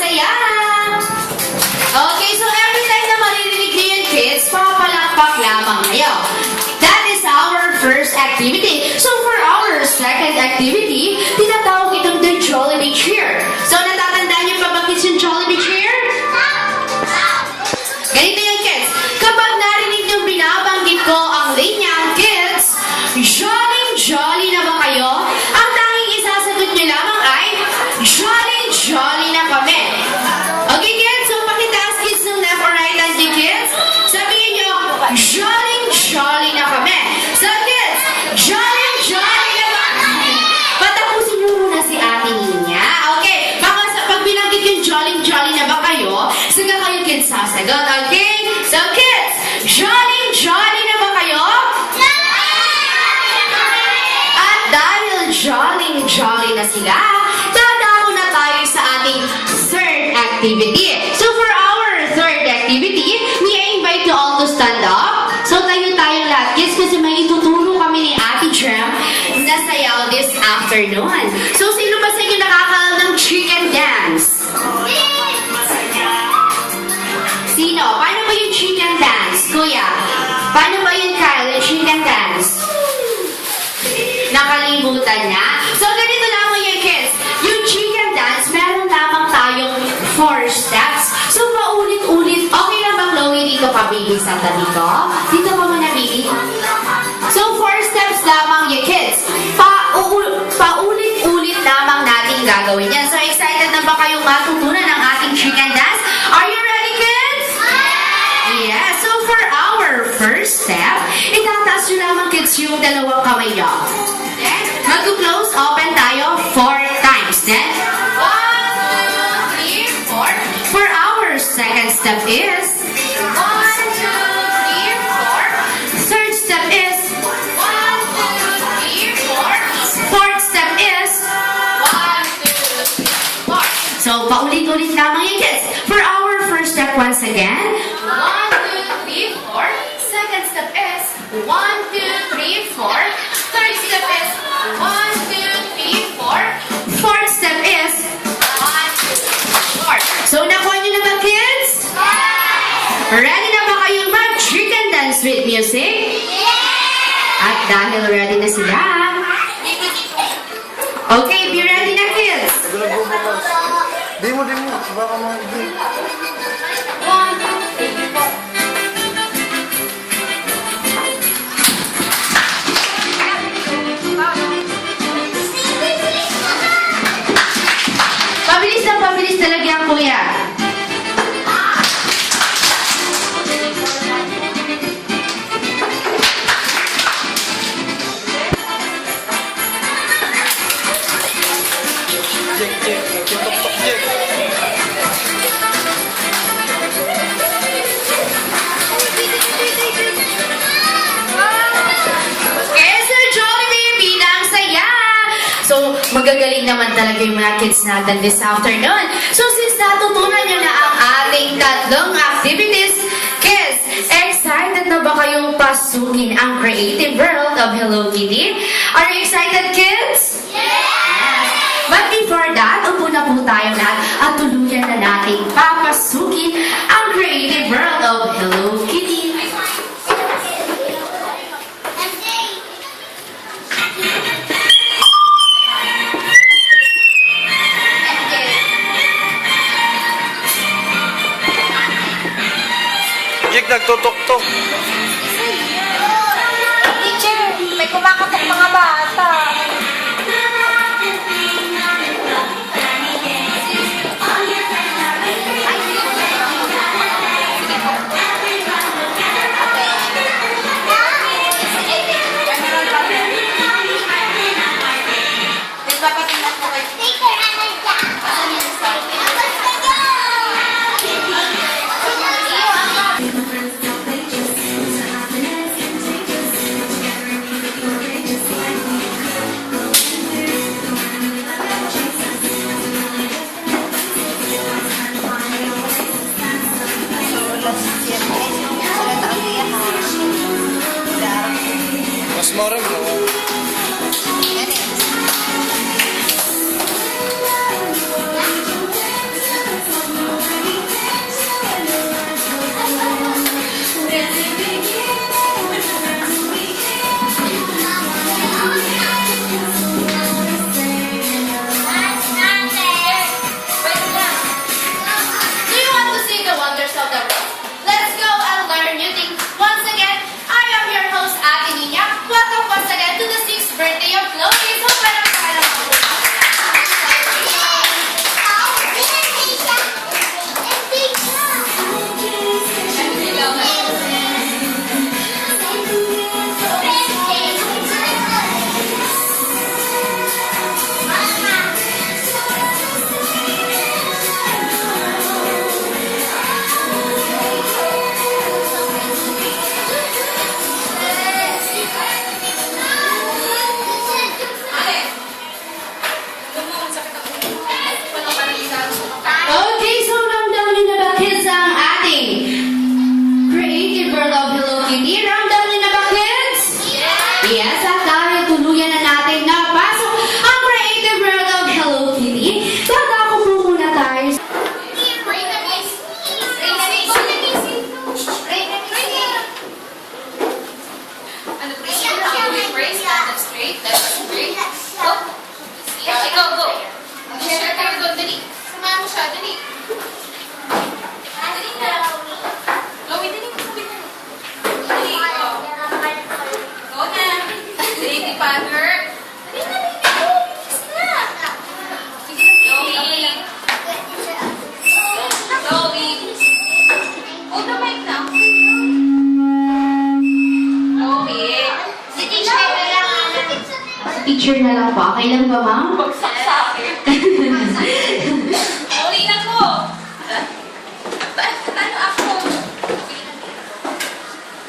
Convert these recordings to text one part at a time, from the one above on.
saya! Okay, so every time na maririnig niyo yung kids, papalakpak lamang kayo. That is our first activity. So for our second activity, tinatawag itong the Jollibee Cheer. So natatandaan niyo pa ba kids yung Jollibee Cheer? Ganito yung kids. Kapag narinig niyong binabanggit ko ang linya, kids, jolly na ba kayo? Ang tanging isasagot niyo lamang ay, jolly na kami. Okay kids, so pakitaas kids ng left or right hand niyo kids. Sabihin niyo, jolly na kami. So kids, jolly na ba? Patapusin niyo muna si ate niya. Okay, baka pag binanggit yung jolly na ba kayo, saka kayo kids sasagot. Okay? So kids, jolly na ba kayo? At dahil jolly na sila, dadako na tayo sa ating third activity. So for our third activity, may I invite you all to stand up. So tayo lahat kids kasi may ituturo kami ni Ate Jem na sayaw this afternoon. So sino ba sa inyo nakakaalam ng chicken dance? Sino? Paano ba yung chicken dance? Kuya, paano ba yung Kyle, yung chicken dance? Nakalimutan na? So, ganito lamang yung kids. Yung chicken dance, meron lamang tayong 4 steps. So, paulit-ulit. Okay lang ba, Chloe, dito ka, baby, sa tabi ko? Dito ka muna, baby. So, 4 steps lamang yung kids. Paulit-ulit lamang natin gagawin yan. So, excited na ba kayong matutunan ng ating chicken dance? Are you ready, kids? Yeah. So, for our first step, itataas nyo lamang kids yung dalawang kamay nyo. Then, mag-close open tayo 4 times. Then, 1, 2, 3, 4. For our second step is 1, 2, 3, 4. Third step is 1, 2, 3, 4. Fourth step is 1, 2, 3, 4. So, paulit-ulit lamang yung kids. For our first step once again, 1, 2, 3, 4. Second step is 1, 2, 3, 4. Third step is 1, 2, 3, 4. Fourth step is 1, 2, 4. So, nakuha nyo na ba, kids? Ready na ba kayong mag-chicken dance with music? At dahil ready na sila, okay, be ready na, kids. Di mo. Baka mga di. 1, 2, 3, 4. Pabilis talaga yan, kuya. Magagaling naman talaga yung mga kids natin this afternoon. So, since natutunan nyo na ang ating tatlong activities, kids, excited na ba kayong pasukin ang creative world of Hello Kitty? Are you excited, kids? Yes! But before that, upo na po tayo lahat at tuluyan na natin papasukin ang creative world of Hello Kitty. Nagtutok-tok. Teacher, may kumakatok mga bata. picture na lang po. Okay lang ba, ma'am? Bagsak sa akin. Uli na ko. Ano ako?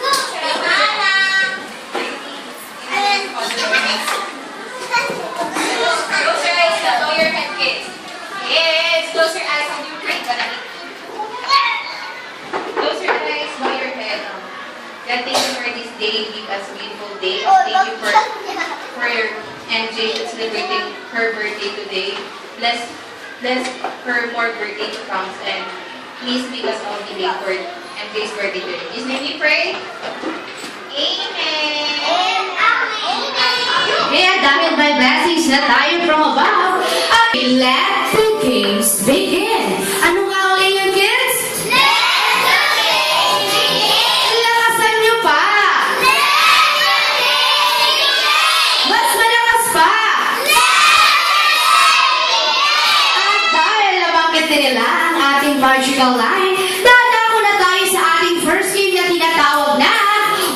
Close your eyes now. Bow your head, kids. Kids, close your eyes and you pray. Close your eyes, bow your head. God, thank you for this day. Give us a beautiful day. Thank you for your MJ celebrating her birthday today. Bless her more birthday to come, and please make us all the day for MJ's birthday today. In His name we pray. Amen. Kaya dahil may blessings na tayo from above, let the games begin. Ano nga ulit yung kids? Lakasan nyo pa! Mas malakas pa! At dahil nabanggit nila ang ating magical line, dadako na tayo sa ating first game na tinatawag na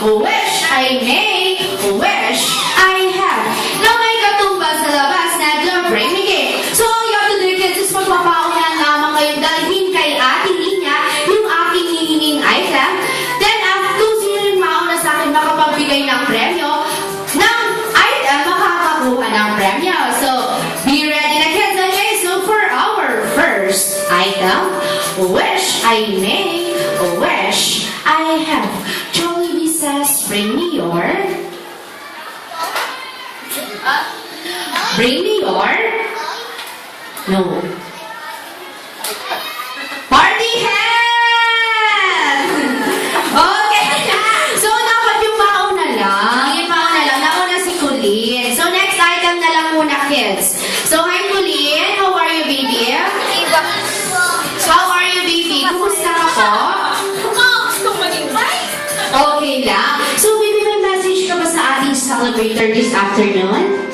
Wish I May, Wish I Have. Na may katumbas sa labas na The Bring Me Game. So all you have to do kids is magpapaunan lamang kayong dalhin kay Ate Ina yung aking hihinging item. Then after sino yung mauna sa akin makapagbigay ng premyo, ng item makakakuha ng premyo. So be ready na kids. Okay, so for our first item, Wish I May, Wish I Have. Jollibee says, bring me your... Bring me your... No. Party hat! Okay. So, dapat yung mauna lang. Yung mauna lang. Nauna si Colleen. So, next item na lang muna, kids. So, hi, Colleen. How are you, baby? How are you, baby? Kumusta ka po? Okay lang. So, baby, may message ka ba sa ating celebrator this afternoon?